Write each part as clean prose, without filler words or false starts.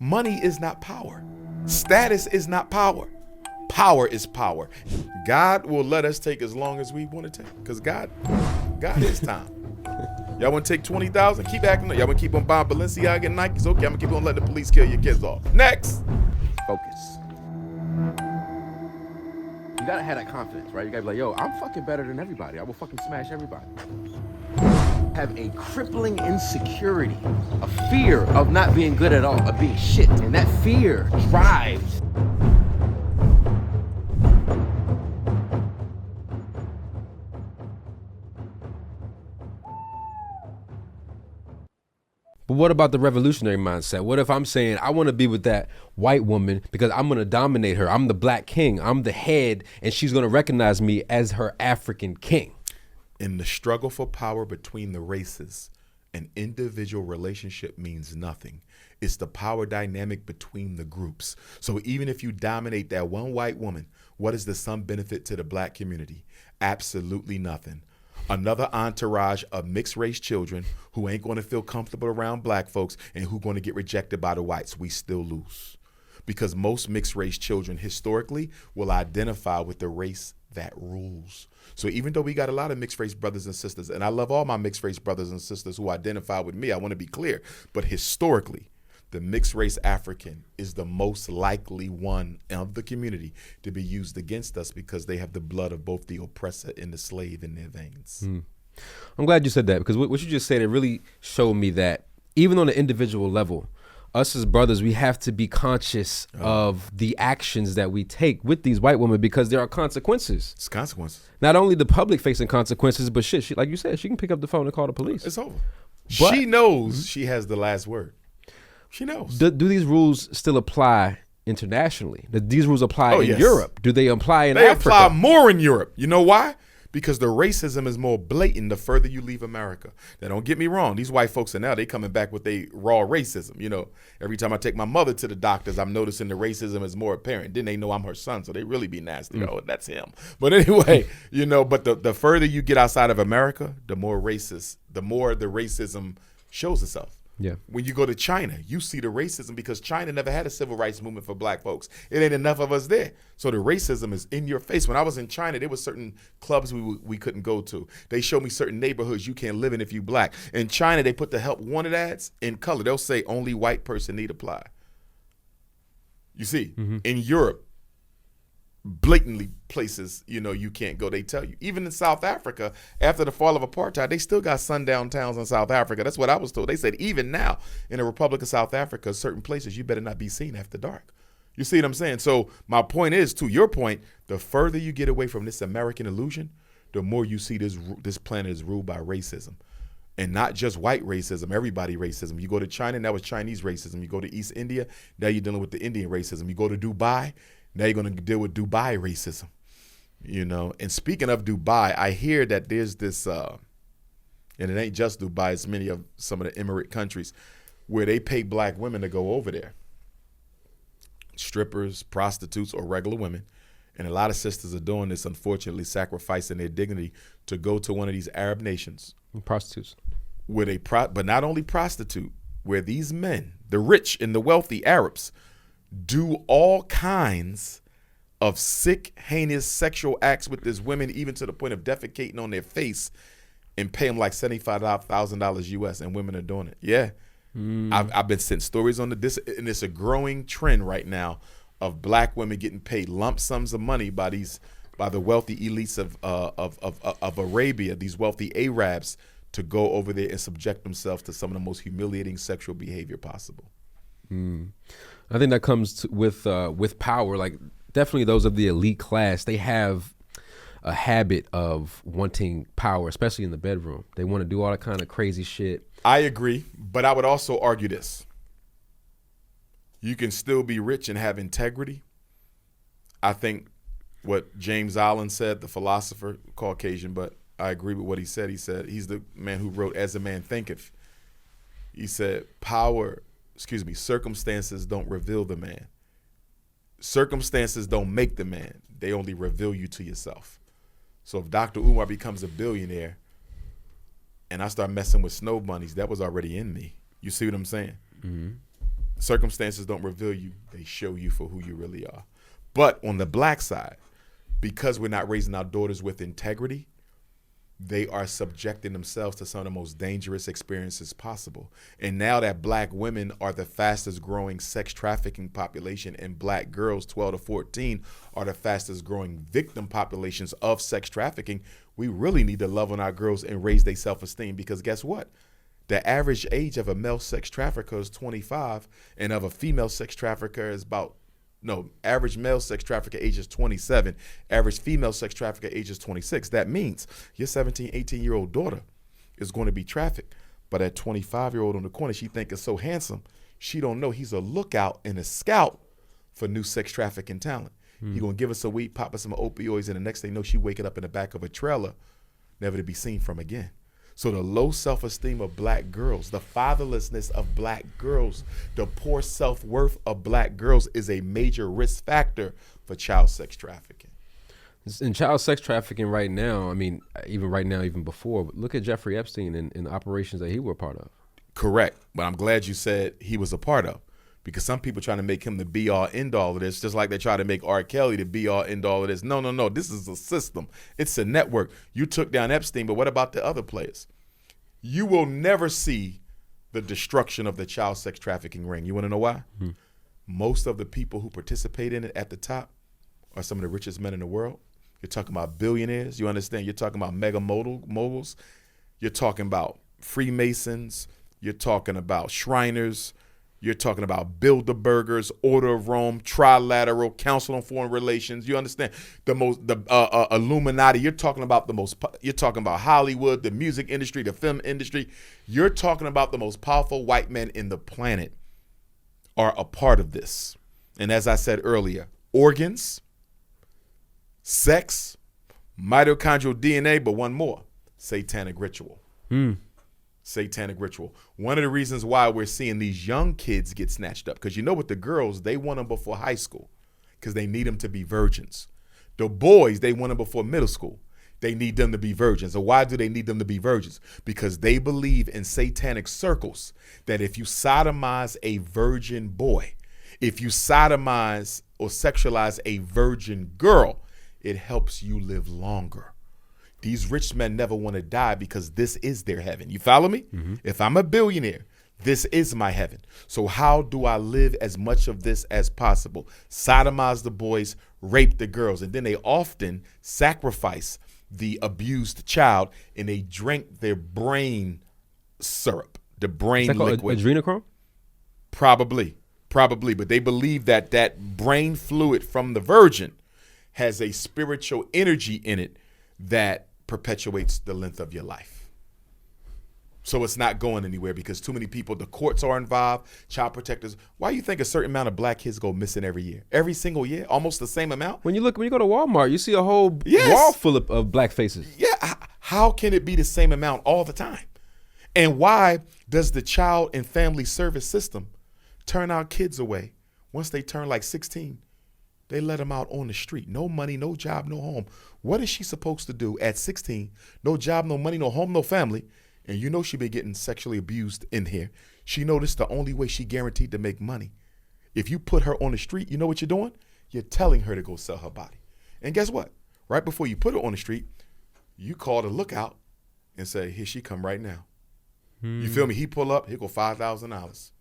Money is not power. Status is not power. Power is power. God will let us take as long as we want to take, because God is time. Y'all want to take 20,000? Keep acting like y'all want to keep on buying Balenciaga and Nikes? Okay, I'm going to keep on letting the police kill your kids off. Next. Focus. You gotta have that confidence, right? You gotta be like, yo, I'm fucking better than everybody. I will fucking smash everybody. Have a crippling insecurity, a fear of not being good at all, of being shit. And that fear drives. But what about the revolutionary mindset? What if I'm saying I want to be with that white woman because I'm going to dominate her? I'm the black king. I'm the head, and she's going to recognize me as her African king. In the struggle for power between the races, an individual relationship means nothing. It's the power dynamic between the groups. So even if you dominate that one white woman, what is the sum benefit to the black community? Absolutely nothing. Another entourage of mixed race children who ain't going to feel comfortable around black folks and who going to get rejected by the whites. We still lose, because most mixed race children historically will identify with the race that rules. So even though we got a lot of mixed race brothers and sisters, and I love all my mixed race brothers and sisters who identify with me, I want to be clear, but historically, the mixed race African is the most likely one of the community to be used against us because they have the blood of both the oppressor and the slave in their veins. I'm glad you said that, because what you just said, it really showed me that even on an individual level, us as brothers, we have to be conscious of the actions that we take with these white women, because there are consequences. It's consequences. Not only the public facing consequences, but shit, she, like you said, she can pick up the phone and call the police. It's over. But she knows she has the last word. She knows. Do these rules still apply internationally? Do these rules apply in Europe? Do they apply in Africa? They apply more in Europe. You know why? Because the racism is more blatant the further you leave America. Now, don't get me wrong. These white folks are now, they coming back with their raw racism. You know, every time I take my mother to the doctors, I'm noticing the racism is more apparent. Then they know I'm her son, so they really be nasty. Oh, that's him. But anyway, you know, but the further you get outside of America, the more the racism shows itself. Yeah. When you go to China, you see the racism because China never had a civil rights movement for black folks. It ain't enough of us there. So the racism is in your face. When I was in China, there were certain clubs we couldn't go to. They showed me certain neighborhoods you can't live in if you black. In China, they put the help wanted ads in color. They'll say only white person need apply. You see, in Europe, blatantly places, you know, you can't go, they tell you. Even in South Africa, after the fall of apartheid, they still got sundown towns in South Africa. That's what I was told. They said even now in the Republic of South Africa, certain places you better not be seen after dark. You see what I'm saying? So my point is, to your point, the further you get away from this American illusion, the more you see this planet is ruled by racism. And not just white racism, everybody racism. You go to China, that was Chinese racism. You go to East India, now you're dealing with the Indian racism. You go to Dubai, now you're going to deal with Dubai racism, you know. And speaking of Dubai, I hear that there's this, and it ain't just Dubai, it's many of some of the Emirate countries where they pay black women to go over there. Strippers, prostitutes, or regular women. And a lot of sisters are doing this, unfortunately, sacrificing their dignity to go to one of these Arab nations. Prostitutes. Where they, but not only prostitute, where these men, the rich and the wealthy Arabs, do all kinds of sick, heinous sexual acts with these women, even to the point of defecating on their face, and pay them like $75,000 US, and women are doing it. Yeah. I've been sent stories on this, and it's a growing trend right now of black women getting paid lump sums of money by the wealthy elites of Arabia, these wealthy Arabs, to go over there and subject themselves to some of the most humiliating sexual behavior possible. I think that comes with power. Like, definitely those of the elite class, they have a habit of wanting power, especially in the bedroom. They want to do all that kind of crazy shit. I agree, but I would also argue this. You can still be rich and have integrity. I think what James Allen said, the philosopher, Caucasian, but I agree with what he said. He said, he's the man who wrote As a Man Thinketh. He said, circumstances don't reveal the man. Circumstances don't make the man. They only reveal you to yourself. So if Dr. Umar becomes a billionaire and I start messing with snow bunnies, that was already in me. You see what I'm saying? Circumstances don't reveal you. They show you for who you really are. But on the black side, because we're not raising our daughters with integrity, they are subjecting themselves to some of the most dangerous experiences possible. And now that black women are the fastest growing sex trafficking population and black girls 12 to 14 are the fastest growing victim populations of sex trafficking, we really need to love on our girls and raise their self-esteem, because guess what? The average age of a male sex trafficker is 25 and of a female sex trafficker is average male sex trafficker age is 27, average female sex trafficker age is 26. That means your 17, 18-year-old daughter is going to be trafficked. But that 25-year-old on the corner, she think is so handsome, she don't know he's a lookout and a scout for new sex trafficking talent. He gonna give us some weed, pop us some opioids, and the next thing you know, she waking up in the back of a trailer, never to be seen from again. So the low self-esteem of black girls, the fatherlessness of black girls, the poor self-worth of black girls is a major risk factor for child sex trafficking. In child sex trafficking right now, I mean, even right now, even before, but look at Jeffrey Epstein and the operations that he were a part of. Correct. But I'm glad you said he was a part of, because some people trying to make him the be-all, end-all of this, just like they try to make R. Kelly the be-all, end-all of this. No. This is a system. It's a network. You took down Epstein, but what about the other players? You will never see the destruction of the child sex trafficking ring. You want to know why? Most of the people who participate in it at the top are some of the richest men in the world. You're talking about billionaires. You understand? You're talking about mega moguls. You're talking about Freemasons. You're talking about Shriners. You're talking about Bilderbergers, Order of Rome, Trilateral, Council on Foreign Relations. You understand? The Illuminati. You're talking about you're talking about Hollywood, the music industry, the film industry. You're talking about the most powerful white men in the planet are a part of this. And as I said earlier, organs, sex, mitochondrial DNA, but one more, satanic ritual. Satanic ritual. One of the reasons why we're seeing these young kids get snatched up, because you know what, the girls, they want them before high school because they need them to be virgins. The boys, they want them before middle school. They need them to be virgins. So why do they need them to be virgins? Because they believe in satanic circles that if you sodomize a virgin boy, if you sodomize or sexualize a virgin girl, it helps you live longer. These rich men never want to die because this is their heaven. You follow me? If I'm a billionaire, this is my heaven. So how do I live as much of this as possible? Sodomize the boys, rape the girls, and then they often sacrifice the abused child and they drink their brain syrup, the brain liquid. Adrenochrome? Probably, but they believe that that brain fluid from the virgin has a spiritual energy in it that perpetuates the length of your life. So it's not going anywhere because too many people, the courts are involved, child protectors. Why do you think a certain amount of black kids go missing every year? Every single year? Almost the same amount? When you go to Walmart, you see a whole wall full of black faces. Yeah. How can it be the same amount all the time? And why does the child and family service system turn our kids away once they turn like 16? They let them out on the street. No money, no job, no home. What is she supposed to do at 16? No job, no money, no home, no family. And you know she been getting sexually abused in here. She know this the only way she guaranteed to make money. If you put her on the street, you know what you're doing? You're telling her to go sell her body. And guess what? Right before you put her on the street, you call the lookout and say, here she come right now. You feel me? He pull up, here go $5,000.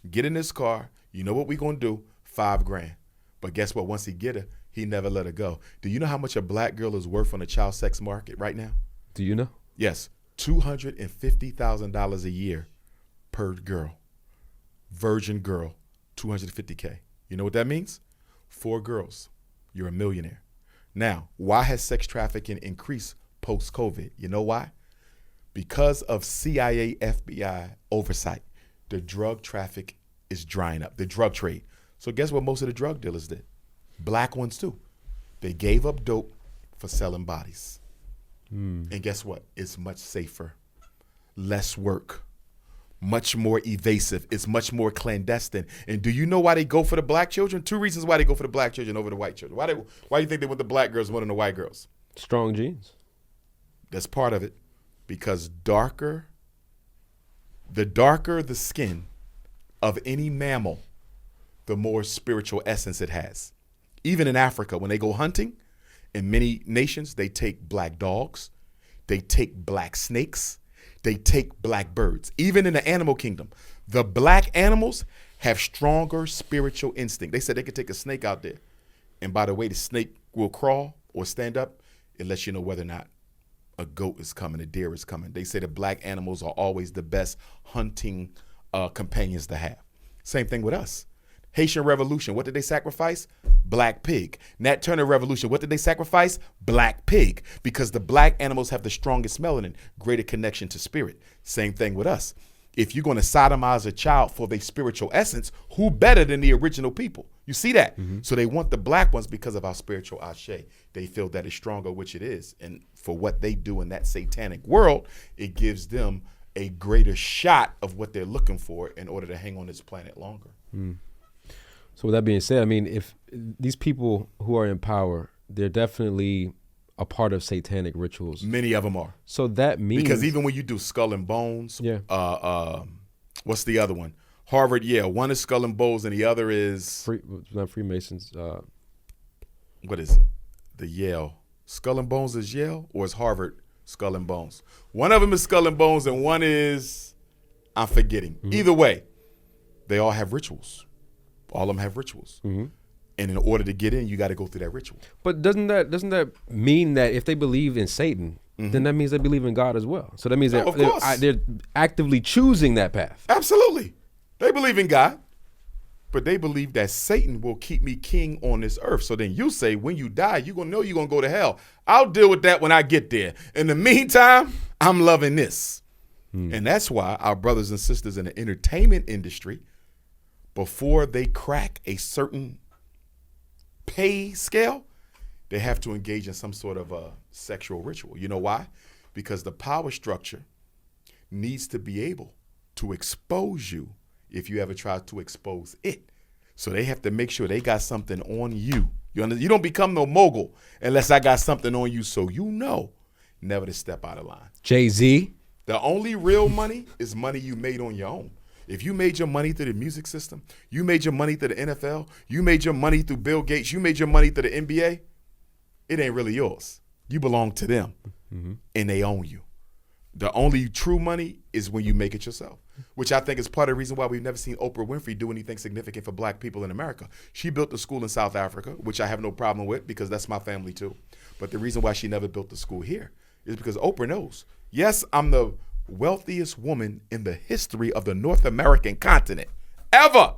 Get in this car. You know what we gonna do? $5,000. But guess what? Once he get her, he never let her go. Do you know how much a black girl is worth on the child sex market right now? Do you know? Yes, $250,000 a year per girl. Virgin girl, $250K. You know what that means? 4 girls, you're a millionaire. Now, why has sex trafficking increased post-COVID? You know why? Because of CIA, FBI oversight. The drug traffic is drying up, the drug trade. So guess what most of the drug dealers did? Black ones too. They gave up dope for selling bodies. And guess what? It's much safer, less work, much more evasive. It's much more clandestine. And do you know why they go for the black children? 2 reasons why they go for the black children over the white children. Why do you think they want the black girls more than the white girls? Strong genes. That's part of it. Because the darker the skin, of any mammal, the more spiritual essence it has. Even in Africa, when they go hunting, in many nations, they take black dogs, they take black snakes, they take black birds. Even in the animal kingdom, the black animals have stronger spiritual instinct. They said they could take a snake out there, and by the way the snake will crawl or stand up, it lets you know whether or not a goat is coming, a deer is coming. They say the black animals are always the best hunting companions to have. Same thing with us. Haitian Revolution, what did they sacrifice? Black pig. Nat Turner Revolution, what did they sacrifice? Black pig. Because the black animals have the strongest melanin, greater connection to spirit. Same thing with us. If you're going to sodomize a child for their spiritual essence, who better than the original people? You see that? So they want the black ones because of our spiritual ashe. They feel that it's stronger, which it is. And for what they do in that satanic world, it gives them a greater shot of what they're looking for in order to hang on this planet longer. So with that being said, I mean, if these people who are in power, they're definitely a part of satanic rituals. Many of them are. So that means, because even when you do Skull and Bones, Yeah. What's the other one? Harvard, one is Skull and Bones and the other is, not Freemasons. what is it? The Yale. Skull and Bones is Yale, or is Harvard Skull and Bones? One of them is Skull and Bones and one is, I'm forgetting. Either way, they all have rituals. All of them have rituals. And in order to get in, you got to go through that ritual. But doesn't that mean that if they believe in Satan, then that means they believe in God as well? So that means of course. they're actively choosing that path. Absolutely. They believe in God, but they believe that Satan will keep me king on this earth. So then you say, when you die, you're going to know you're going to go to hell. I'll deal with that when I get there. In the meantime, I'm loving this. And that's why our brothers and sisters in the entertainment industry, before they crack a certain pay scale, they have to engage in some sort of a sexual ritual. You know why? Because the power structure needs to be able to expose you if you ever try to expose it. So they have to make sure they got something on you. You don't become no mogul unless I got something on you, so you know never to step out of line. Jay-Z. The only real money is money you made on your own. If you made your money through the music system, you made your money through the NFL, you made your money through Bill Gates, you made your money through the NBA, it ain't really yours. You belong to them, and they own you. The only true money is when you make it yourself, which I think is part of the reason why we've never seen Oprah Winfrey do anything significant for black people in America. She built a school in South Africa, which I have no problem with because that's my family too. But the reason why she never built the school here is because Oprah knows, yes, I'm the wealthiest woman in the history of the North American continent ever.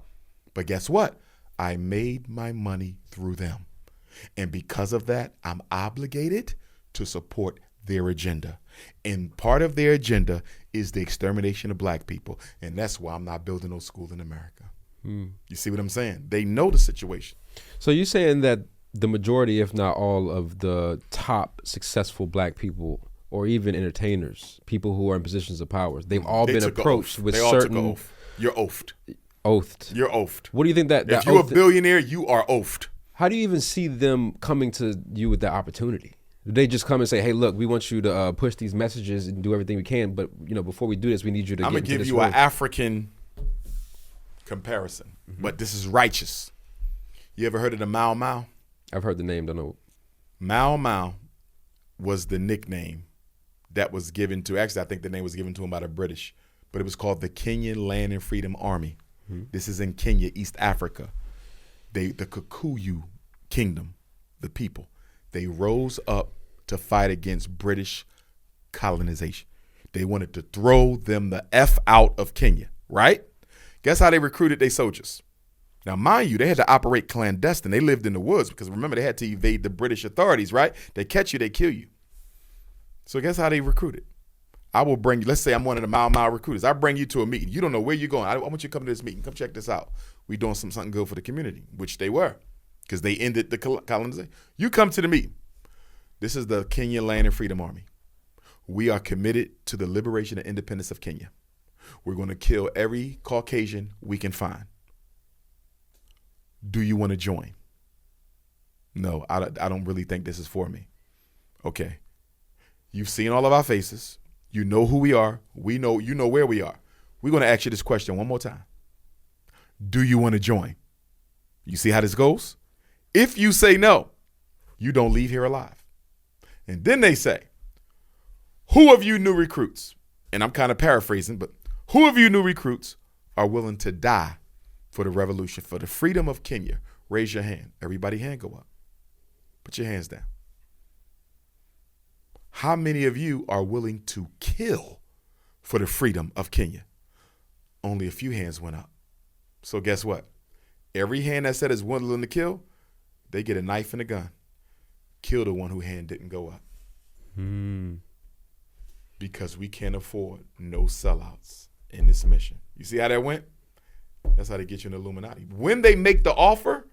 But guess what? I made my money through them. And because of that, I'm obligated to support their agenda. And part of their agenda is the extermination of black people. And that's why I'm not building no school in America. You see what I'm saying? They know the situation. So you're saying that the majority, if not all, of the top successful black people, or even entertainers, people who are in positions of power, they've all been approached with certain. You're oathed. Oathed. You're oathed. What do you think that if you're a billionaire, you are oathed. How do you even see them coming to you with that opportunity? Do they just come and say, "Hey, look, we want you to push these messages and do everything we can, but before we do this, we need you to." I'm gonna give you an African comparison, but this is righteous. You ever heard of the Mau Mau? I've heard the name. Don't know. Mau Mau was the nickname that was given to. Actually, I think the name was given to him by the British, but it was called the Kenyan Land and Freedom Army. This is in Kenya, East Africa. The Kikuyu Kingdom, the people, they rose up to fight against British colonization. They wanted to throw them the F out of Kenya, right? Guess how they recruited their soldiers? Now, mind you, they had to operate clandestine. They lived in the woods because remember, they had to evade the British authorities, right? They catch you, they kill you. So guess how they recruited? I will bring you, let's say I'm one of the Mau Mau recruiters. I bring you to a meeting. You don't know where you're going. I want you to come to this meeting. Come check this out. We doing something good for the community, which they were, because they ended the colonization. You come to the meeting. This is the Kenyan Land and Freedom Army. We are committed to the liberation and independence of Kenya. We're going to kill every Caucasian we can find. Do you want to join? No, I don't really think this is for me. Okay. You've seen all of our faces. You know who we are. You know where we are. We're going to ask you this question one more time. Do you want to join? You see how this goes? If you say no, you don't leave here alive. And then they say, who of you new recruits, and I'm kind of paraphrasing, but who of you new recruits are willing to die for the revolution, for the freedom of Kenya? Raise your hand. Everybody hand go up. Put your hands down. How many of you are willing to kill for the freedom of Kenya? Only a few hands went up. So guess what? Every hand that said is willing to kill, they get a knife and a gun. Kill the one whose hand didn't go up. Because we can't afford no sellouts in this mission. You see how that went? That's how they get you in the Illuminati. When they make the offer,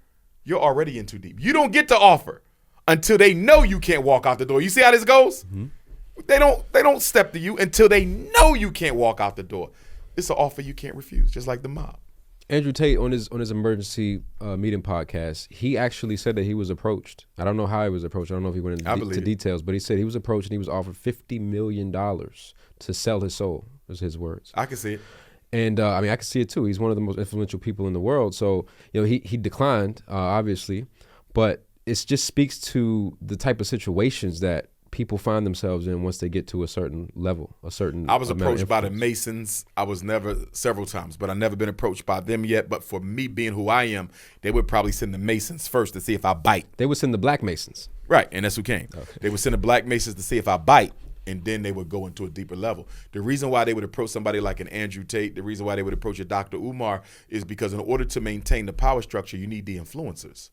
you're already in too deep. You don't get the offer until they know you can't walk out the door. You see how this goes? They don't step to you until they know you can't walk out the door. It's an offer you can't refuse, just like the mob. Andrew Tate on his emergency meeting podcast, he actually said that he was approached. I don't know how he was approached. I don't know if he went into details, but he said he was approached and he was offered $50 million to sell his soul, was his words. I can see it. And I mean, I can see it too. He's one of the most influential people in the world. So, you know, he declined, obviously, but it just speaks to the type of situations that people find themselves in once they get to a certain level, a certain. I was approached by the Masons. I was several times, but I've never been approached by them yet. But for me being who I am, they would probably send the Masons first to see if I bite. They would send the Black Masons. Right, and that's who came. Okay. They would send the Black Masons to see if I bite, and then they would go into a deeper level. The reason why they would approach somebody like an Andrew Tate, the reason why they would approach a Dr. Umar is because in order to maintain the power structure, you need the influencers.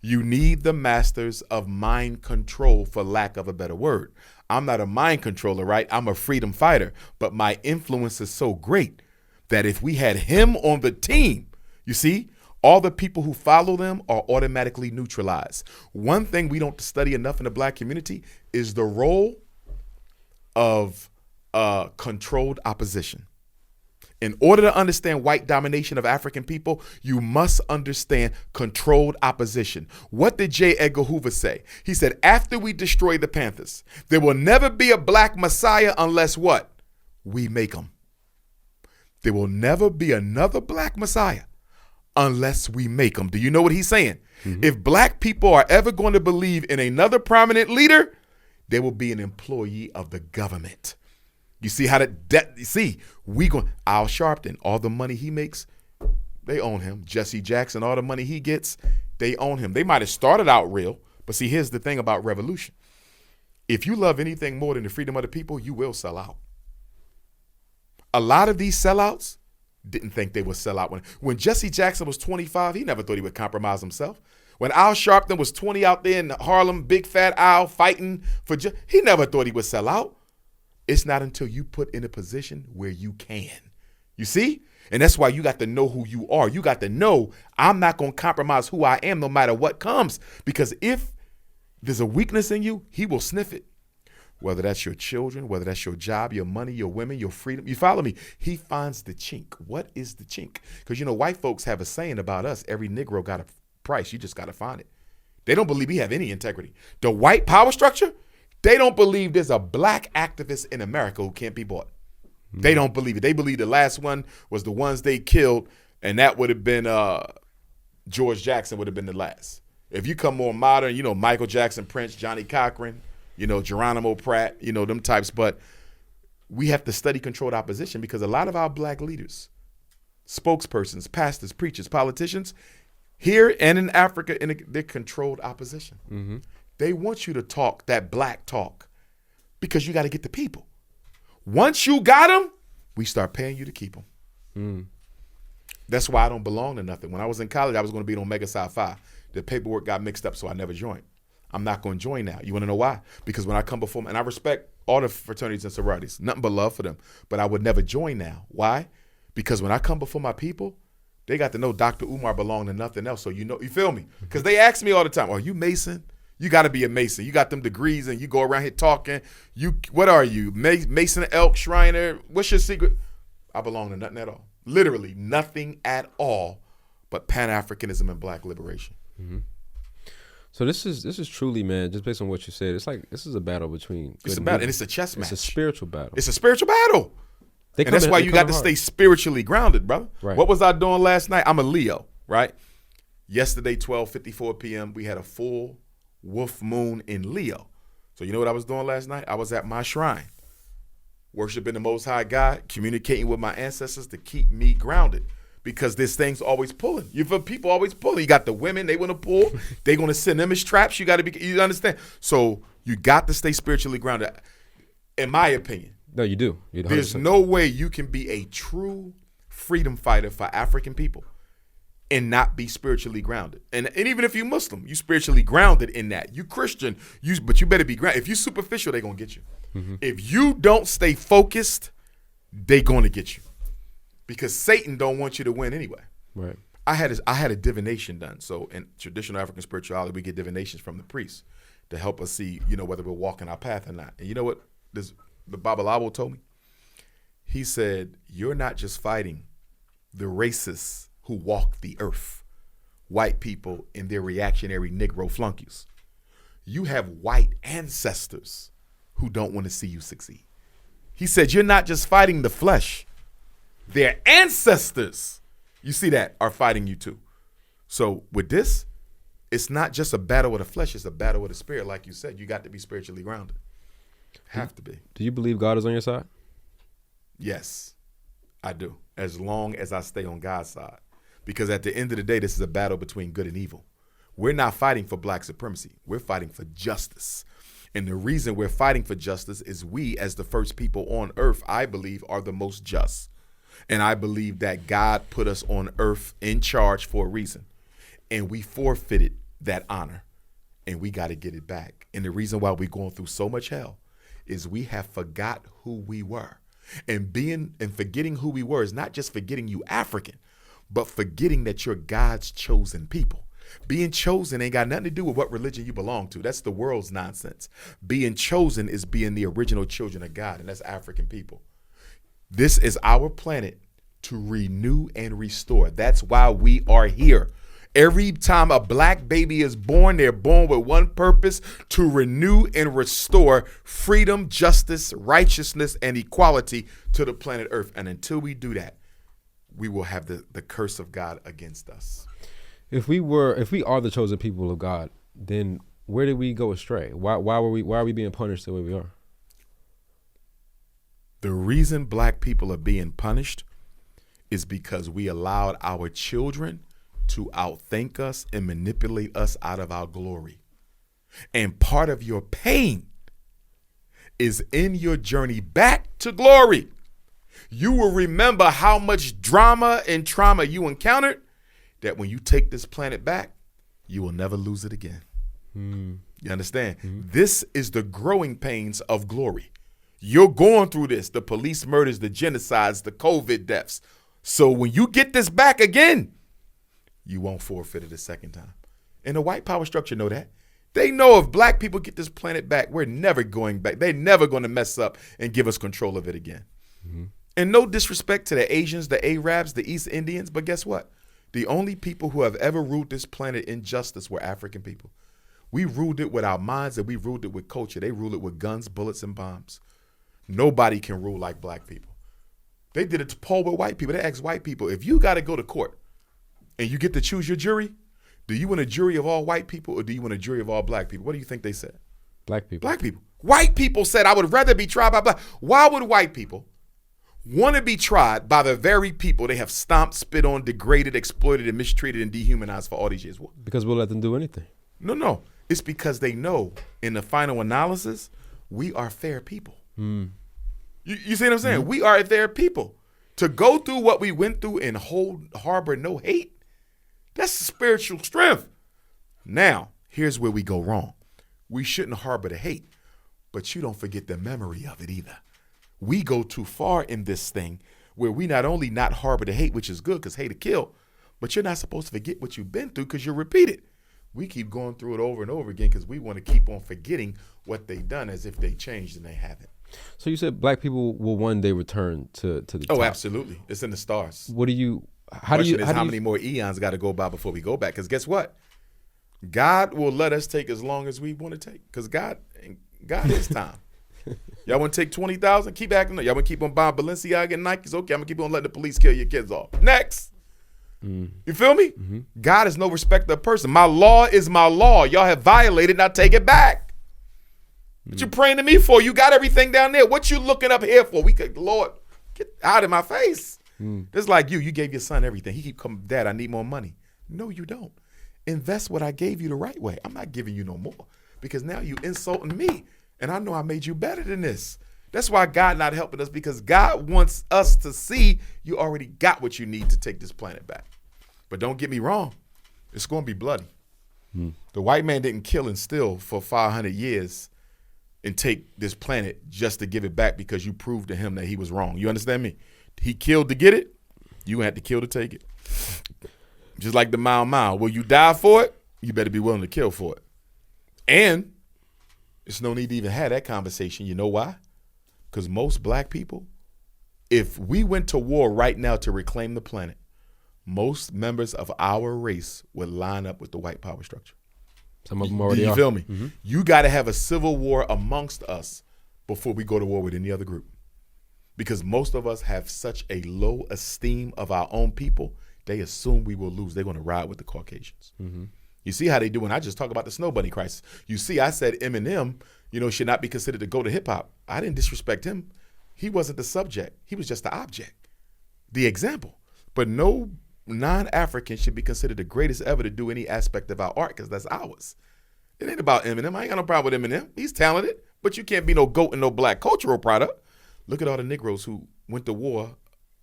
You need the masters of mind control, for lack of a better word. I'm not a mind controller, right? I'm a freedom fighter, but my influence is so great that if we had him on the team, you see, all the people who follow them are automatically neutralized. One thing we don't study enough in the Black community is the role of controlled opposition. In order to understand white domination of African people, you must understand controlled opposition. What did J. Edgar Hoover say? He said, after we destroy the Panthers, there will never be a black messiah unless what? We make them. There will never be another black messiah unless we make them. Do you know what he's saying? Mm-hmm. If black people are ever going to believe in another prominent leader, they will be an employee of the government. You see how Al Sharpton, all the money he makes, they own him. Jesse Jackson, all the money he gets, they own him. They might have started out real, but see, here's the thing about revolution. If you love anything more than the freedom of the people, you will sell out. A lot of these sellouts didn't think they would sell out. When Jesse Jackson was 25, he never thought he would compromise himself. When Al Sharpton was 20 out there in Harlem, big fat Al fighting he never thought he would sell out. It's not until you put in a position where you can. You see? And that's why you got to know who you are. You got to know I'm not going to compromise who I am no matter what comes. Because if there's a weakness in you, he will sniff it. Whether that's your children, whether that's your job, your money, your women, your freedom. You follow me? He finds the chink. What is the chink? Because, you know, white folks have a saying about us. Every Negro got a price. You just got to find it. They don't believe we have any integrity. The white power structure, they don't believe there's a black activist in America who can't be bought. Mm-hmm. They don't believe it. They believe the last one was the ones they killed, and that would have been George Jackson would have been the last. If you come more modern, you know, Michael Jackson, Prince, Johnny Cochran, you know, Geronimo Pratt, you know, them types. But we have to study controlled opposition because a lot of our black leaders, spokespersons, pastors, preachers, politicians, here and in Africa, they're controlled opposition. Mm-hmm. They want you to talk that black talk because you got to get the people. Once you got them, we start paying you to keep them. Mm. That's why I don't belong to nothing. When I was in college, I was going to be on Omega Psi Phi. The paperwork got mixed up, so I never joined. I'm not going to join now. You want to know why? Because when I come before, and I respect all the fraternities and sororities, nothing but love for them, but I would never join now. Why? Because when I come before my people, they got to know Dr. Umar belonged to nothing else. So you know, you feel me? Because they ask me all the time, are you Mason? You got to be a Mason. You got them degrees and you go around here talking. What are you? Mason, Elk, Shriner? What's your secret? I belong to nothing at all. Literally nothing at all but Pan-Africanism and black liberation. Mm-hmm. So this is truly, man, just based on what you said, it's like this is a battle between it's a battle, and it's a chess match. It's a spiritual battle. It's a spiritual battle. They And that's coming- why they you got to coming hard. stay spiritually grounded, brother. Right. What was I doing last night? I'm a Leo, right? Yesterday, 12:54 p.m., we had a full wolf moon in Leo. So you know what I was doing last night? I was at my shrine, worshiping the Most High God, communicating with my ancestors to keep me grounded. Because this thing's always pulling. You feel people always pulling. You got the women, they want to pull. They're going to send them as traps. You got to be, you understand? So you got to stay spiritually grounded, in my opinion. No, you do. You There's no way you can be a true freedom fighter for African people and not be spiritually grounded. And even if you're Muslim, you spiritually grounded in that. You Christian, but you better be grounded. If you superficial, they're going to get you. If you don't stay focused, they're going to get you. Because Satan don't want you to win anyway. Right. I had a divination done. So in traditional African spirituality, we get divinations from the priests to help us see, whether we're walking our path or not. And you know what the Babalawo told me? He said, you're not just fighting the racists who walk the earth, white people and their reactionary Negro flunkies. You have white ancestors who don't want to see you succeed. He said, you're not just fighting the flesh. Their ancestors, you see that, are fighting you too. So with this, it's not just a battle with the flesh, it's a battle with the spirit. Like you said, you got to be spiritually grounded. Have to be. Do you believe God is on your side? Yes, I do. As long as I stay on God's side. Because at the end of the day, this is a battle between good and evil. We're not fighting for black supremacy. We're fighting for justice. And the reason we're fighting for justice is we, as the first people on earth, I believe, are the most just. And I believe that God put us on earth in charge for a reason. And we forfeited that honor. And we got to get it back. And the reason why we're going through so much hell is we have forgot who we were. And forgetting who we were is not just forgetting you African, but forgetting that you're God's chosen people. Being chosen ain't got nothing to do with what religion you belong to. That's the world's nonsense. Being chosen is being the original children of God, and that's African people. This is our planet to renew and restore. That's why we are here. Every time a black baby is born, they're born with one purpose: to renew and restore freedom, justice, righteousness, and equality to the planet Earth. And until we do that, we will have the curse of God against us. If we are the chosen people of God, then where did we go astray? Why are we being punished the way we are? The reason black people are being punished is because we allowed our children to outthink us and manipulate us out of our glory. And part of your pain is in your journey back to glory. You will remember how much drama and trauma you encountered, that when you take this planet back, you will never lose it again. You understand? This is the growing pains of glory. You're going through this, the police murders, the genocides, the COVID deaths. So when you get this back again, you won't forfeit it a second time. And the white power structure know that. They know if black people get this planet back, we're never going back. They're never going to mess up and give us control of it again. And no disrespect to the Asians, the Arabs, the East Indians, but guess what? The only people who have ever ruled this planet in justice were African people. We ruled it with our minds and we ruled it with culture. They rule it with guns, bullets, and bombs. Nobody can rule like black people. They did a poll with white people. They asked white people, if you got to go to court and you get to choose your jury, do you want a jury of all white people or do you want a jury of all black people? What do you think they said? Black people. Black people. White people said, I would rather be tried by black. Why would white people want to be tried by the very people they have stomped, spit on, degraded, exploited, and mistreated and dehumanized for all these years? Because we'll let them do anything. No. It's because they know in the final analysis, we are fair people. You see what I'm saying? We are fair people. To go through what we went through and harbor no hate, that's spiritual strength. Now, here's where we go wrong. We shouldn't harbor the hate, but you don't forget the memory of it either. We go too far in this thing where we not only not harbor the hate, which is good because hate to kill, but you're not supposed to forget what you've been through because you repeat it. We keep going through it over and over again because we want to keep on forgetting what they've done as if they changed and they haven't. So you said black people will one day return to the top. Oh, absolutely. It's in the stars. What do you, How many more eons got to go by before we go back? Because guess what? God will let us take as long as we want to take because God is time. Y'all want to take 20,000? Keep acting up. Y'all want to keep on buying Balenciaga and Nikes? Okay, I'm going to keep on letting the police kill your kids off. Next. You feel me? God is no respecter of person. My law is my law. Y'all have violated, now take it back. What you praying to me for? You got everything down there. What you looking up here for? We could, Lord, get out of my face. It's like you gave your son everything. He keep coming, Dad, I need more money. No, you don't. Invest what I gave you the right way. I'm not giving you no more because now you insulting me. And I know I made you better than this. That's why God not helping us, because God wants us to see you already got what you need to take this planet back. But don't get me wrong, it's going to be bloody. The white man didn't kill and steal for 500 years and take this planet just to give it back because you proved to him that he was wrong. You understand me? He killed to get it. You had to kill to take it. Just like the mile. Will you die for it? You better be willing to kill for it. And there's no need to even have that conversation. You know why? Because most black people, if we went to war right now to reclaim the planet, most members of our race would line up with the white power structure. Some of them already you are. feel me? You got to have a civil war amongst us before we go to war with any other group. Because most of us have such a low esteem of our own people, they assume we will lose. They're going to ride with the Caucasians. You see how they do when I just talk about the Snow Bunny crisis. You see, I said Eminem, should not be considered to go to hip hop. I didn't disrespect him. He wasn't the subject. He was just the object, the example. But no non-African should be considered the greatest ever to do any aspect of our art because that's ours. It ain't about Eminem. I ain't got no problem with Eminem. He's talented, but you can't be no goat and no black cultural product. Look at all the Negroes who went to war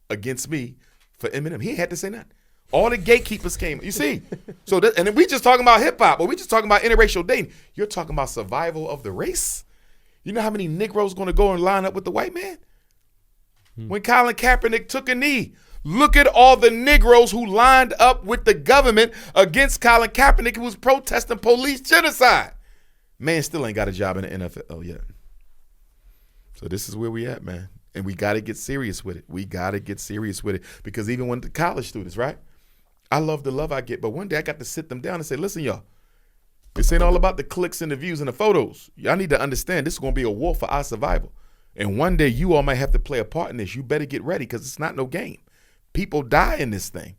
against me for Eminem. He ain't had to say nothing. All the gatekeepers came. You see? And then we just talking about hip hop, or we just talking about interracial dating. You're talking about survival of the race. You know how many Negroes going to go and line up with the white man? When Colin Kaepernick took a knee, look at all the Negroes who lined up with the government against Colin Kaepernick, who was protesting police genocide. Man still ain't got a job in the NFL yet. So this is where we at, man. And we got to get serious with it. We got to get serious with it. Because even when the college students, right? I love the love I get. But one day I got to sit them down and say, listen, y'all, this ain't all about the clicks and the views and the photos. Y'all need to understand this is going to be a war for our survival. And one day you all might have to play a part in this. You better get ready because it's not no game. People die in this thing.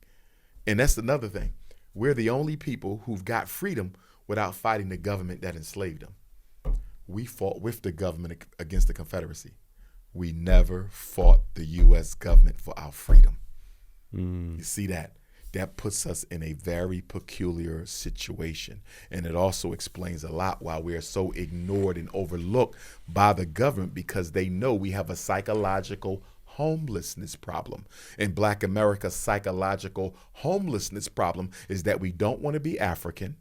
And that's another thing. We're the only people who've got freedom without fighting the government that enslaved them. We fought with the government against the Confederacy. We never fought the U.S. government for our freedom. You see that? That puts us in a very peculiar situation. And it also explains a lot why we are so ignored and overlooked by the government, because they know we have a psychological homelessness problem. And Black America's psychological homelessness problem is that we don't want to be African.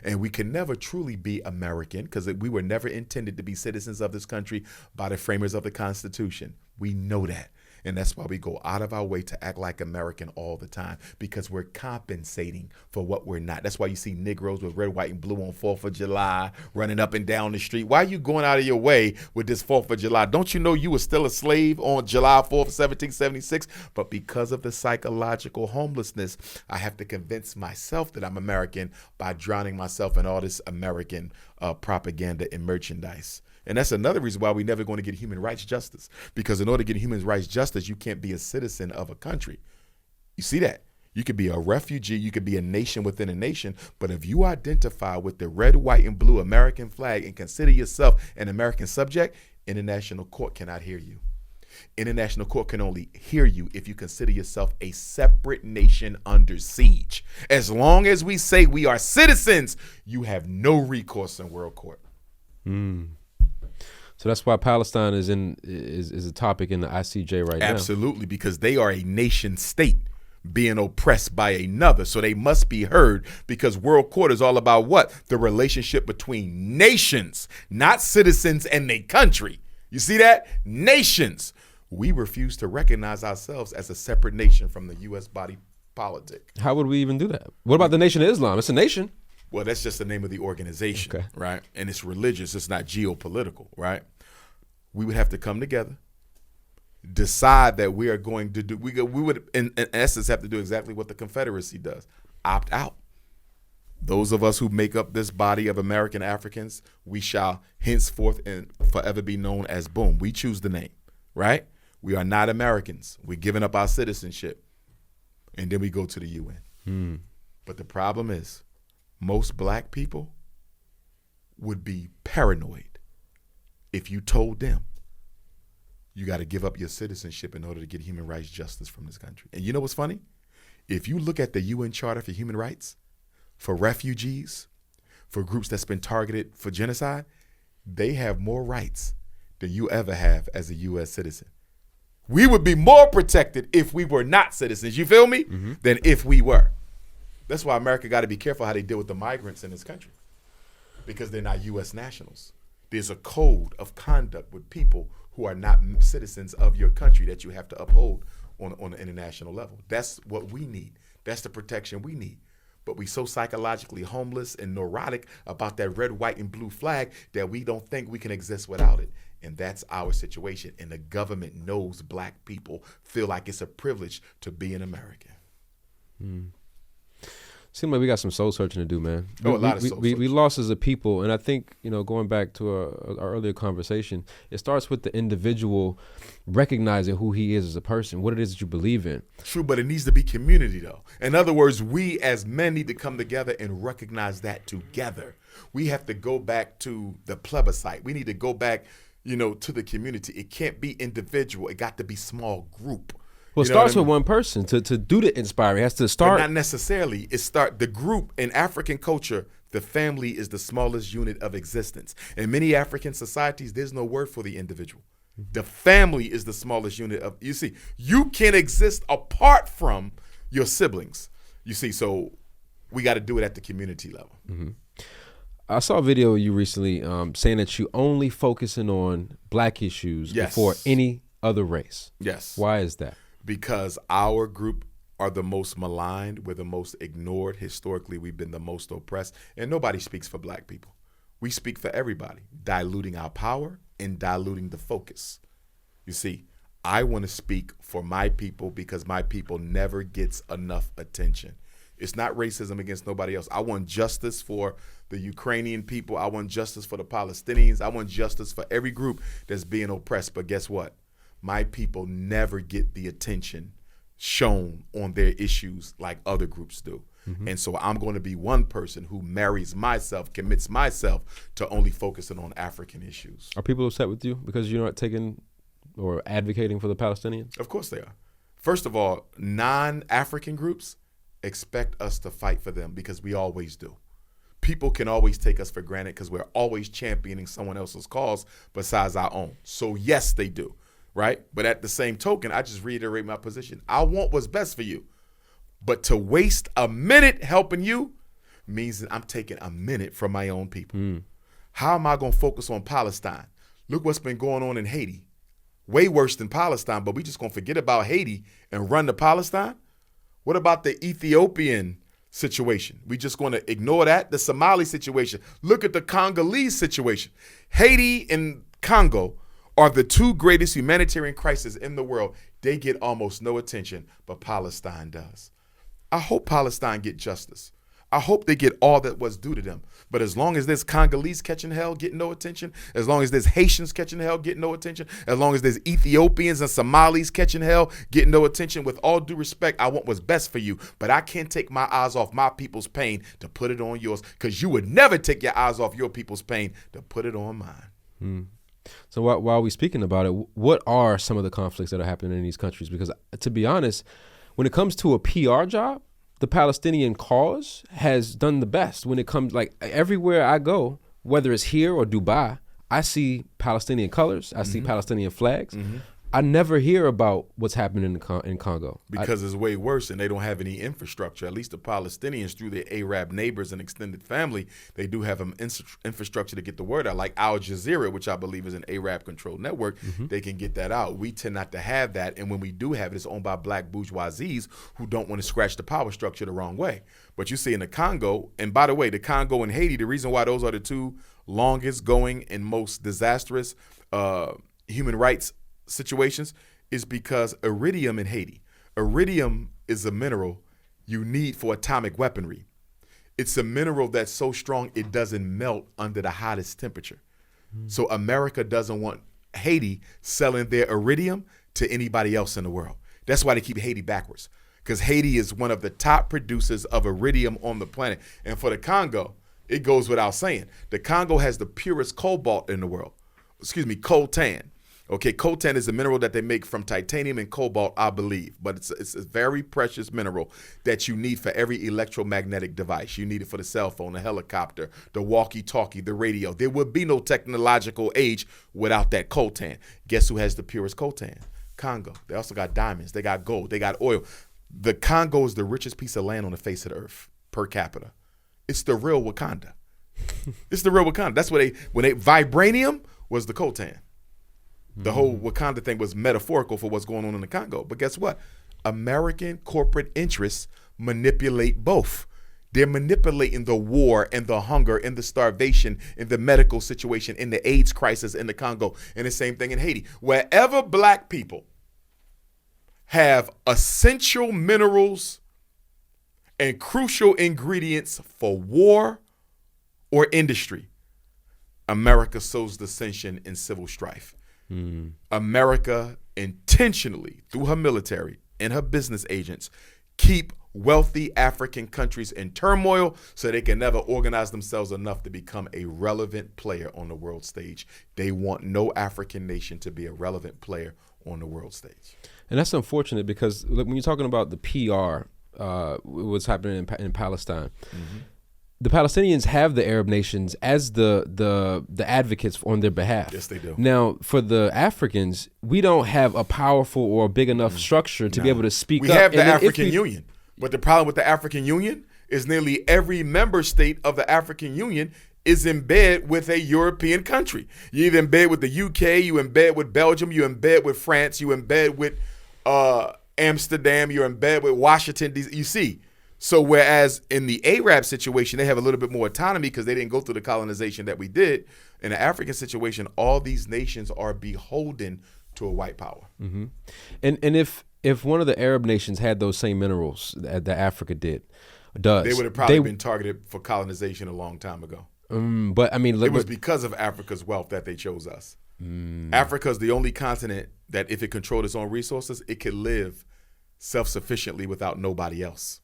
And we can never truly be American because we were never intended to be citizens of this country by the framers of the Constitution. We know that. And that's why we go out of our way to act like American all the time, because we're compensating for what we're not. That's why you see Negroes with red, white, and blue on 4th of July running up and down the street. Why are you going out of your way with this 4th of July? Don't you know you were still a slave on July 4th, 1776? But because of the psychological homelessness, I have to convince myself that I'm American by drowning myself in all this American propaganda and merchandise. And that's another reason why we're never going to get human rights justice. Because in order to get human rights justice, you can't be a citizen of a country. You see that? You could be a refugee, you could be a nation within a nation, but if you identify with the red, white, and blue American flag and consider yourself an American subject, international court cannot hear you. International court can only hear you if you consider yourself a separate nation under siege. As long as we say we are citizens, you have no recourse in world court. So that's why Palestine is a topic in the ICJ right now. Absolutely, because they are a nation state being oppressed by another. So they must be heard, because world court is all about what? The relationship between nations, not citizens and their country. You see that? Nations. We refuse to recognize ourselves as a separate nation from the U.S. body politic. How would we even do that? What about the Nation of Islam? It's a nation. Well, that's just the name of the organization, okay, right? And it's religious. It's not geopolitical, right? We would have to come together, decide that we are going to do, we would in essence have to do exactly what the Confederacy does, opt out. those of us who make up this body of American Africans, we shall henceforth and forever be known as boom. We choose the name, right? We are not Americans. We're giving up our citizenship. And then we go to the UN. But the problem is, most black people would be paranoid if you told them you got to give up your citizenship in order to get human rights justice from this country. And you know what's funny? If you look at the UN Charter for Human Rights, for refugees, for groups that's been targeted for genocide, they have more rights than you ever have as a U.S. citizen. We would be more protected if we were not citizens, you feel me, than if we were. That's why America got to be careful how they deal with the migrants in this country, because they're not U.S. nationals. There's a code of conduct with people who are not citizens of your country that you have to uphold on an international level. That's what we need. That's the protection we need. But we so psychologically homeless and neurotic about that red, white, and blue flag that we don't think we can exist without it. And that's our situation. And the government knows black people feel like it's a privilege to be an American. Seems like we got some soul searching to do, man. A lot of soul searching. We lost as a people, and I think, going back to our earlier conversation, it starts with the individual recognizing who he is as a person, what it is that you believe in. True, but it needs to be community, though. In other words, we as men need to come together and recognize that together. We have to go back to the plebiscite. We need to go back, to the community. It can't be individual. It got to be small group. Well, it starts with one person to do the inspiring. It has to start. But not necessarily. The group in African culture, the family is the smallest unit of existence. In many African societies, there's no word for the individual. The family is the smallest unit of, you see, you can't exist apart from your siblings. You see, so we got to do it at the community level. I saw a video of you recently saying that you only focusing on black issues before any other race. Yes. Why is that? Because our group are the most maligned, we're the most ignored. Historically, we've been the most oppressed, and nobody speaks for black people. We speak for everybody, diluting our power and diluting the focus. You see, I want to speak for my people because my people never gets enough attention. It's not racism against nobody else. I want justice for the Ukrainian people. I want justice for the Palestinians. I want justice for every group that's being oppressed. But guess what? My people never get the attention shown on their issues like other groups do. And so I'm going to be one person who marries myself, commits myself to only focusing on African issues. Are people upset with you because you're not taking or advocating for the Palestinians? Of course they are. First of all, non-African groups expect us to fight for them because we always do. People can always take us for granted because we're always championing someone else's cause besides our own. So yes, they do. Right? But at the same token, I just reiterate my position. I want what's best for you. But to waste a minute helping you means that I'm taking a minute from my own people. How am I going to focus on Palestine? Look what's been going on in Haiti. Way worse than Palestine, but we just going to forget about Haiti and run to Palestine? What about the Ethiopian situation? We just going to ignore that? The Somali situation. Look at the Congolese situation. Haiti and Congo are the two greatest humanitarian crises in the world. They get almost no attention, but Palestine does. I hope Palestine get justice. I hope they get all that was due to them. But as long as there's Congolese catching hell, getting no attention, as long as there's Haitians catching hell, getting no attention, as long as there's Ethiopians and Somalis catching hell, getting no attention, with all due respect, I want what's best for you. But I can't take my eyes off my people's pain to put it on yours, because you would never take your eyes off your people's pain to put it on mine. So while we're speaking about it, what are some of the conflicts that are happening in these countries? Because to be honest, when it comes to a PR job, the Palestinian cause has done the best. When it comes, like, everywhere I go, whether it's here or Dubai, I see Palestinian colors. I see Palestinian flags. I never hear about what's happening in Congo. Because it's way worse and they don't have any infrastructure. At least the Palestinians, through their Arab neighbors and extended family, they do have an infrastructure to get the word out. Like Al Jazeera, which I believe is an Arab-controlled network, they can get that out. We tend not to have that. And when we do have it, it's owned by black bourgeoisies who don't want to scratch the power structure the wrong way. But you see in the Congo, and by the way, the Congo and Haiti, the reason why those are the two longest going and most disastrous human rights situations is because iridium in Haiti. Iridium is a mineral you need for atomic weaponry. It's a mineral that's so strong it doesn't melt under the hottest temperature. So America doesn't want Haiti selling their iridium to anybody else in the world. That's why they keep Haiti backwards, because Haiti is one of the top producers of iridium on the planet. And for the Congo, it goes without saying, the Congo has the purest cobalt in the world. Coltan. Okay, coltan is a mineral that they make from titanium and cobalt, I believe, but it's a very precious mineral that you need for every electromagnetic device. You need it for the cell phone, the helicopter, the walkie-talkie, the radio. There would be no technological age without that coltan. Guess who has the purest coltan? Congo. They also got diamonds. They got gold. They got oil. The Congo is the richest piece of land on the face of the earth per capita. It's the real Wakanda. It's the real Wakanda. That's when vibranium was the coltan. The whole Wakanda thing was metaphorical for what's going on in the Congo. But guess what? American corporate interests manipulate both. They're manipulating the war and the hunger and the starvation and the medical situation and the AIDS crisis in the Congo, and the same thing in Haiti. Wherever black people have essential minerals and crucial ingredients for war or industry, America sows dissension and civil strife. America intentionally, through her military and her business agents, keep wealthy African countries in turmoil so they can never organize themselves enough to become a relevant player on the world stage. They want no African nation to be a relevant player on the world stage. And that's unfortunate because look, when you're talking about the PR, what's happening in Palestine, the Palestinians have the Arab nations as the advocates on their behalf. Yes, they do. Now, for the Africans, we don't have a powerful or big enough structure to be able to speak up. We have the African Union, but the problem with the African Union is nearly every member state of the African Union is in bed with a European country. You're either in bed with the UK, you're in bed with Belgium, you're in bed with France, you're in bed with Amsterdam, you're in bed with Washington, D.C. You see. So whereas in the Arab situation, they have a little bit more autonomy because they didn't go through the colonization that we did. In the African situation, all these nations are beholden to a white power. And if one of the Arab nations had those same minerals that Africa does, they would have probably been targeted for colonization a long time ago. But I mean, it was because of Africa's wealth that they chose us. Africa is the only continent that if it controlled its own resources, it could live self-sufficiently without nobody else.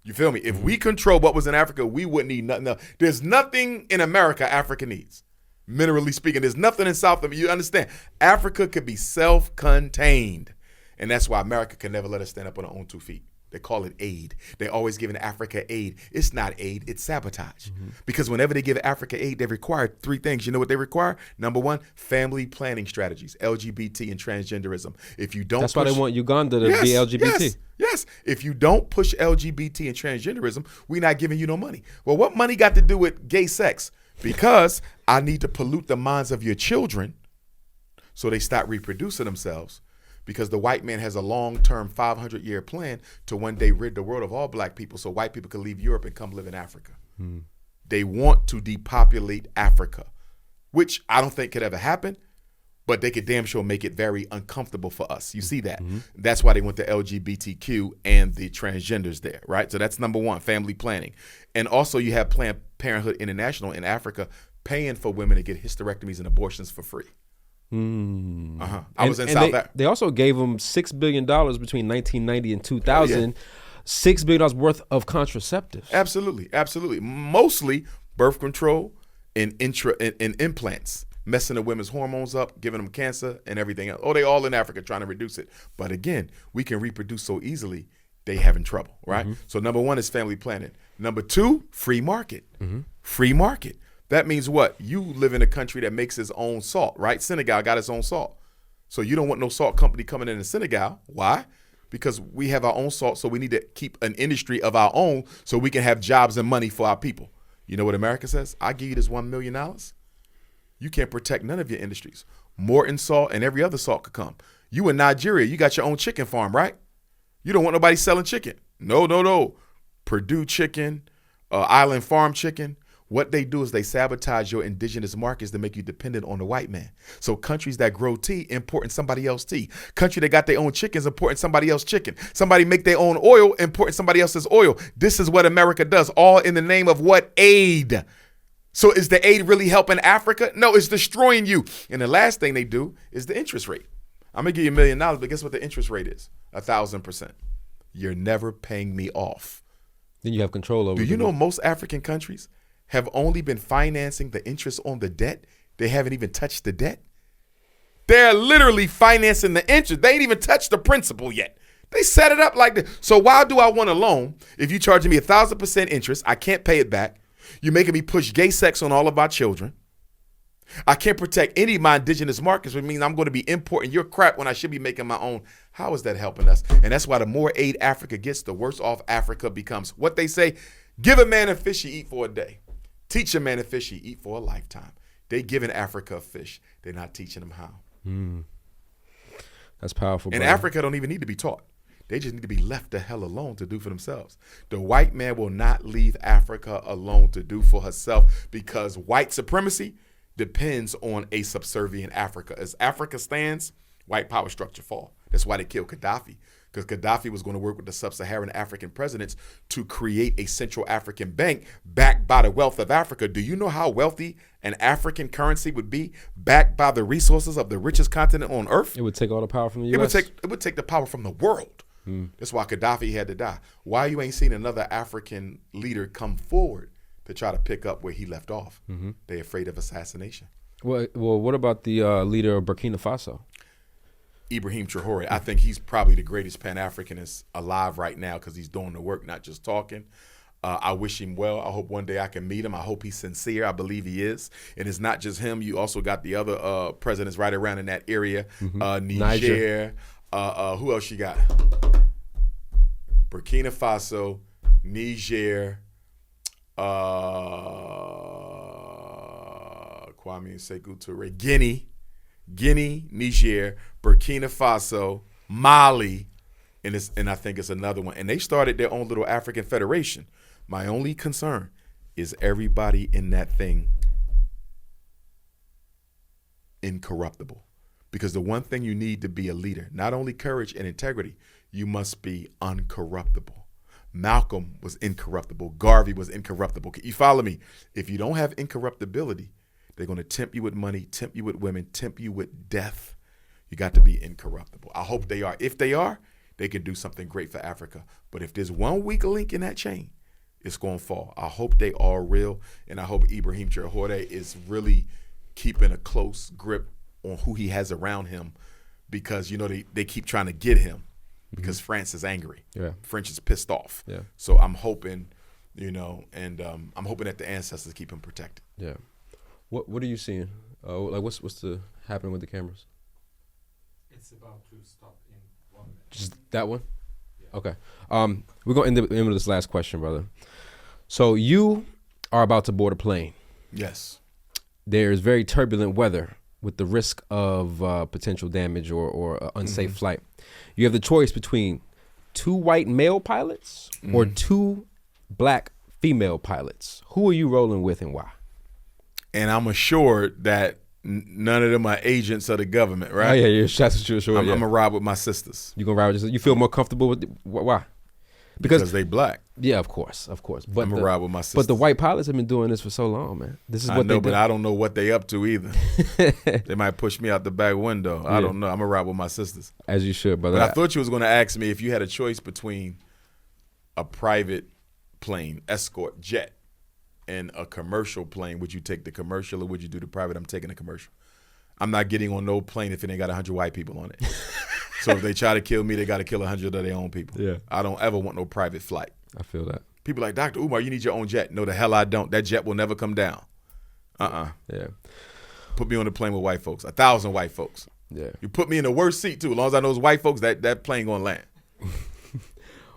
You feel me? If we control what was in Africa, we wouldn't need nothing else. There's nothing in America Africa needs, minerally speaking. There's nothing in South America. You understand? Africa could be self-contained. And that's why America can never let us stand up on our own 2 feet. They call it aid. They always giving Africa aid. It's not aid, it's sabotage. Because whenever they give Africa aid, they require 3 things. You know what they require? Number 1, family planning strategies, LGBT and transgenderism. If you don't That's why they want Uganda to be LGBT. Yes. If you don't push LGBT and transgenderism, we're not giving you no money. Well, what money got to do with gay sex? Because I need to pollute the minds of your children so they stop reproducing themselves. Because the white man has a long-term 500-year plan to one day rid the world of all black people so white people can leave Europe and come live in Africa. They want to depopulate Africa, which I don't think could ever happen, but they could damn sure make it very uncomfortable for us. You see that? That's why they want the LGBTQ and the transgenders there, right? So that's number 1, family planning. And also you have Planned Parenthood International in Africa paying for women to get hysterectomies and abortions for free. I was in South Africa. They also gave them $6 billion between 1990 and 2000, $6 billion worth of contraceptives. Absolutely. Mostly birth control and implants, messing the women's hormones up, giving them cancer and everything else. Oh, they all in Africa trying to reduce it. But again, we can reproduce so easily, they having trouble, right? So number 1 is family planning. Number 2, free market. Free market. That means what? You live in a country that makes its own salt, right? Senegal got its own salt. So you don't want no salt company coming in Senegal. Why? Because we have our own salt, so we need to keep an industry of our own so we can have jobs and money for our people. You know what America says? I give you this $1 million. You can't protect none of your industries. Morton salt and every other salt could come. You in Nigeria, you got your own chicken farm, right? You don't want nobody selling chicken. No. Purdue chicken, Island Farm chicken. What they do is they sabotage your indigenous markets to make you dependent on the white man. So countries that grow tea importing somebody else's tea. Country that got their own chickens importing somebody else's chicken. Somebody make their own oil importing somebody else's oil. This is what America does, all in the name of what? Aid. So is the aid really helping Africa? No, it's destroying you. And the last thing they do is the interest rate. I'm gonna give you $1 million, but guess what the interest rate is? 1,000%. You're never paying me off. Then you have control over. Do you know most African countries have only been financing the interest on the debt? They haven't even touched the debt. They're literally financing the interest. They ain't even touched the principal yet. They set it up like this. So why do I want a loan if you're charging me 1,000% interest? I can't pay it back. You're making me push gay sex on all of our children. I can't protect any of my indigenous markets, which means I'm going to be importing your crap when I should be making my own. How is that helping us? And that's why the more aid Africa gets, the worse off Africa becomes. What they say, give a man a fish, you eat for a day. Teach a man a fish, you eat for a lifetime. They giving Africa a fish. They're not teaching them how. That's powerful. And brother. Africa don't even need to be taught. They just need to be left the hell alone to do for themselves. The white man will not leave Africa alone to do for herself, because white supremacy depends on a subservient Africa. As Africa stands, white power structure fall. That's why they killed Gaddafi, because Gaddafi was going to work with the sub-Saharan African presidents to create a Central African bank backed by the wealth of Africa. Do you know how wealthy an African currency would be, backed by the resources of the richest continent on earth? It would take all the power from the U.S. It would take the power from the world. That's why Gaddafi had to die. Why you ain't seen another African leader come forward to try to pick up where he left off? They're afraid of assassination. Well, what about the leader of Burkina Faso? Ibrahim Traore. I think he's probably the greatest Pan-Africanist alive right now, because he's doing the work, not just talking. I wish him well. I hope one day I can meet him. I hope he's sincere. I believe he is. And it's not just him. You also got the other presidents right around in that area. Niger. Who else you got? Burkina Faso, Niger, Kwame Sekou Touré, Guinea, Niger, Burkina Faso, Mali, and I think it's another one. And they started their own little African federation. My only concern is everybody in that thing incorruptible. Because the one thing you need to be a leader, not only courage and integrity, you must be uncorruptible. Malcolm was incorruptible. Garvey was incorruptible. You follow me? If you don't have incorruptibility, they're going to tempt you with money, tempt you with women, tempt you with death. You got to be incorruptible. I hope they are. If they are, they can do something great for Africa. But if there's one weak link in that chain, it's going to fall. I hope they are real, and I hope Ibrahim Traore is really keeping a close grip on who he has around him, because, you know, they keep trying to get him because France is angry. Yeah. French is pissed off. Yeah. So I'm hoping, you know, and I'm hoping that the ancestors keep him protected. Yeah. What are you seeing? Like what's happening with the cameras? It's about to stop in 1 minute. Just that one? Yeah. Okay. We're going to end with this last question, brother. So you are about to board a plane. Yes. There's very turbulent weather with the risk of potential damage or unsafe flight. You have the choice between 2 white male pilots or 2 black female pilots. Who are you rolling with and why? And I'm assured that none of them are agents of the government, right? Oh, yeah, that's what you're sure. I'm going to ride with my sisters. You going to ride with your sisters? You feel more comfortable with why? Because they black. Yeah, of course. But I'm going to ride with my sisters. But the white pilots have been doing this for so long, man. This is what they do. But I don't know what they up to either. They might push me out the back window. I don't know. I'm going to ride with my sisters. As you should, brother. But I thought you was going to ask me if you had a choice between a private plane, escort jet, and a commercial plane. Would you take the commercial or would you do the private? I'm taking the commercial. I'm not getting on no plane if it ain't got 100 white people on it. So if they try to kill me, they got to kill 100 of their own people. Yeah. I don't ever want no private flight. I feel that. People like, Dr. Umar, you need your own jet. No, the hell I don't. That jet will never come down. Yeah. Put me on the plane with white folks, 1,000 white folks. Yeah. You put me in the worst seat too. As long as I know it's white folks, that plane gonna land.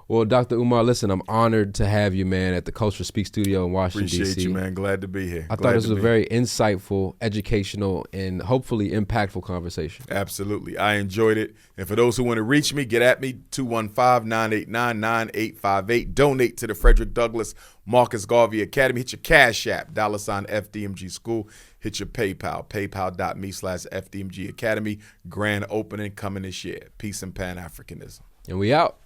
Well, Dr. Umar, listen, I'm honored to have you, man, at the Culture Speak Studio in Washington, Appreciate D.C. you, man. Glad to be here. I thought this was a very insightful, educational, and hopefully impactful conversation. Absolutely. I enjoyed it. And for those who want to reach me, get at me, 215-989-9858. Donate to the Frederick Douglass Marcus Garvey Academy. Hit your Cash App, $FDMG School. Hit your PayPal, paypal.me/FDMG Academy. Grand opening coming this year. Peace and Pan-Africanism. And we out.